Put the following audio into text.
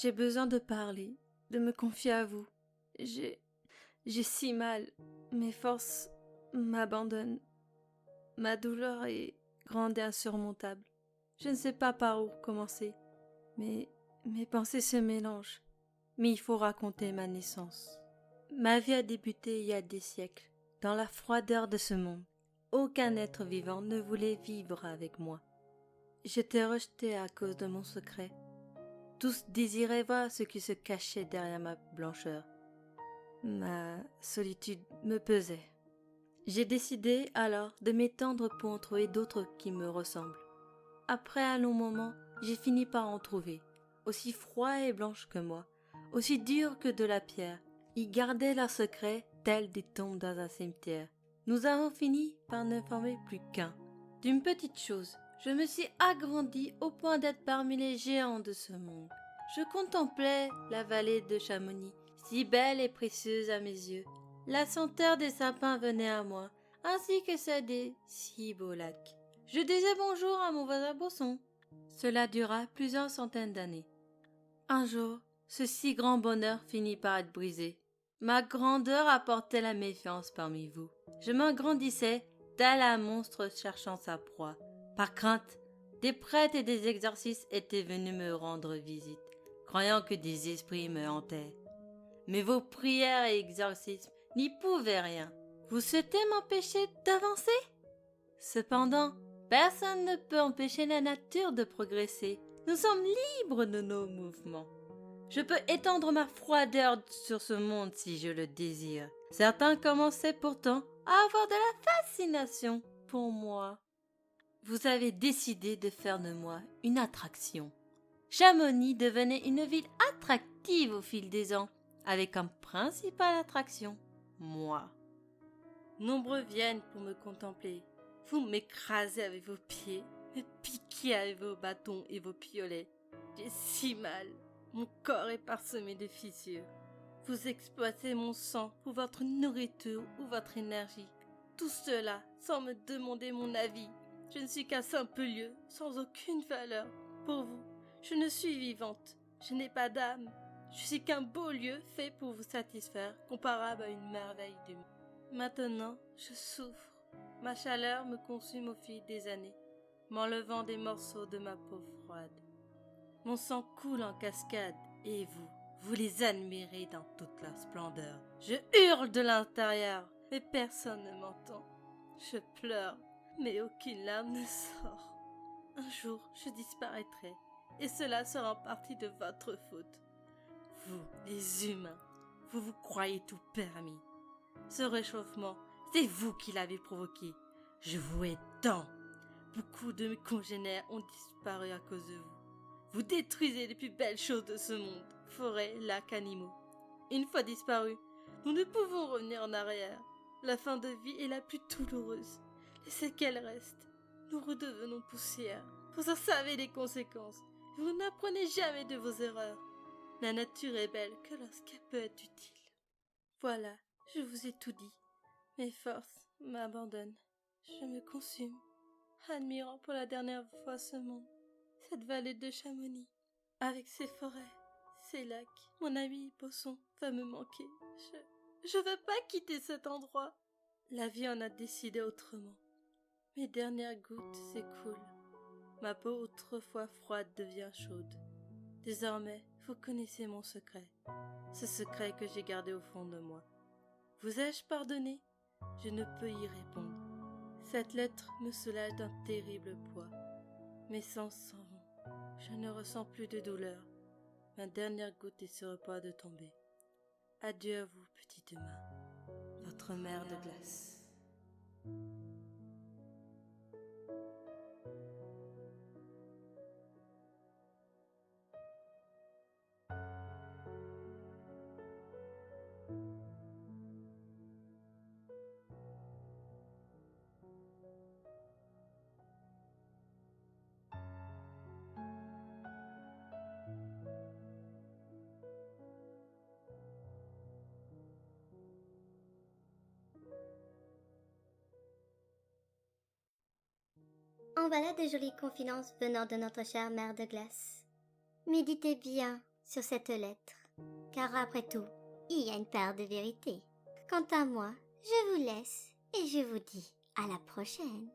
J'ai besoin de parler, de me confier à vous. J'ai si mal. Mes forces m'abandonnent. Ma douleur est grande et insurmontable. Je ne sais pas par où commencer. Mais mes pensées se mélangent. Mais il faut raconter ma naissance. Ma vie a débuté il y a des siècles, dans la froideur de ce monde. Aucun être vivant ne voulait vivre avec moi. J'étais rejetée à cause de mon secret. Tous désiraient voir ce qui se cachait derrière ma blancheur. Ma solitude me pesait. J'ai décidé alors de m'étendre pour en trouver d'autres qui me ressemblent. Après un long moment, j'ai fini par en trouver, aussi froids et blanches que moi, aussi dures que de la pierre. Ils gardaient leurs secrets tels des tombes dans un cimetière. Nous avons fini par ne former plus qu'un. D'une petite chose, je me suis agrandie au point d'être parmi les géants de ce monde. Je contemplais la vallée de Chamonix, si belle et précieuse à mes yeux. La senteur des sapins venait à moi, ainsi que celle des si beaux lacs. Je disais bonjour à mon voisin Bosson. Cela dura plusieurs centaines d'années. Un jour, ce si grand bonheur finit par être brisé. Ma grandeur apportait la méfiance parmi vous. Je m'agrandissais, tel un monstre cherchant sa proie. Par crainte, des prêtres et des exorcistes étaient venus me rendre visite, croyant que des esprits me hantaient. Mais vos prières et exorcismes n'y pouvaient rien. Vous souhaitez m'empêcher d'avancer? Cependant, personne ne peut empêcher la nature de progresser. Nous sommes libres de nos mouvements. Je peux étendre ma froideur sur ce monde si je le désire. Certains commençaient pourtant à avoir de la fascination pour moi. Vous avez décidé de faire de moi une attraction. Chamonix devenait une ville attractive au fil des ans, avec comme principale attraction, moi. Nombreux viennent pour me contempler. Vous m'écrasez avec vos pieds, me piquez avec vos bâtons et vos piolets. J'ai si mal. Mon corps est parsemé de fissures. Vous exploitez mon sang pour votre nourriture ou votre énergie. Tout cela sans me demander mon avis. Je ne suis qu'un simple lieu, sans aucune valeur. Pour vous, je ne suis vivante. Je n'ai pas d'âme. Je suis qu'un beau lieu fait pour vous satisfaire, comparable à une merveille du monde. Maintenant, je souffre. Ma chaleur me consume au fil des années, m'enlevant des morceaux de ma peau froide. Mon sang coule en cascade, et vous les admirez dans toute leur splendeur. Je hurle de l'intérieur, mais personne ne m'entend. Je pleure, mais aucune larme ne sort. Un jour, je disparaîtrai, et cela sera en partie de votre faute. Vous, les humains, vous vous croyez tout permis. Ce réchauffement, c'est vous qui l'avez provoqué. Je vous hais tant. Beaucoup de mes congénères ont disparu à cause de vous. Vous détruisez les plus belles choses de ce monde, forêts, lacs, animaux. Une fois disparus, nous ne pouvons revenir en arrière. La fin de vie est la plus douloureuse. Les séquelles restent. Nous redevenons poussière. Vous en savez les conséquences. Vous n'apprenez jamais de vos erreurs. La nature est belle que lorsqu'elle peut être utile. Voilà, je vous ai tout dit. Mes forces m'abandonnent. Je me consume, admirant pour la dernière fois ce monde. Cette vallée de Chamonix, avec ses forêts, ses lacs. Mon ami Bosson va me manquer. Je veux pas quitter cet endroit. La vie en a décidé autrement. Mes dernières gouttes s'écoulent. Ma peau autrefois froide devient chaude. Désormais, vous connaissez mon secret. Ce secret que j'ai gardé au fond de moi. Vous ai-je pardonné? Je ne peux y répondre. Cette lettre me soulage d'un terrible poids. Mes sens s'en vont. Je ne ressens plus de douleur. Ma dernière goutte est sur le point de tomber. Adieu à vous, petite main. Votre mère de glace. En voilà de jolies confidences venant de notre chère mère de glace. Méditez bien sur cette lettre, car après tout, il y a une part de vérité. Quant à moi, je vous laisse et je vous dis à la prochaine.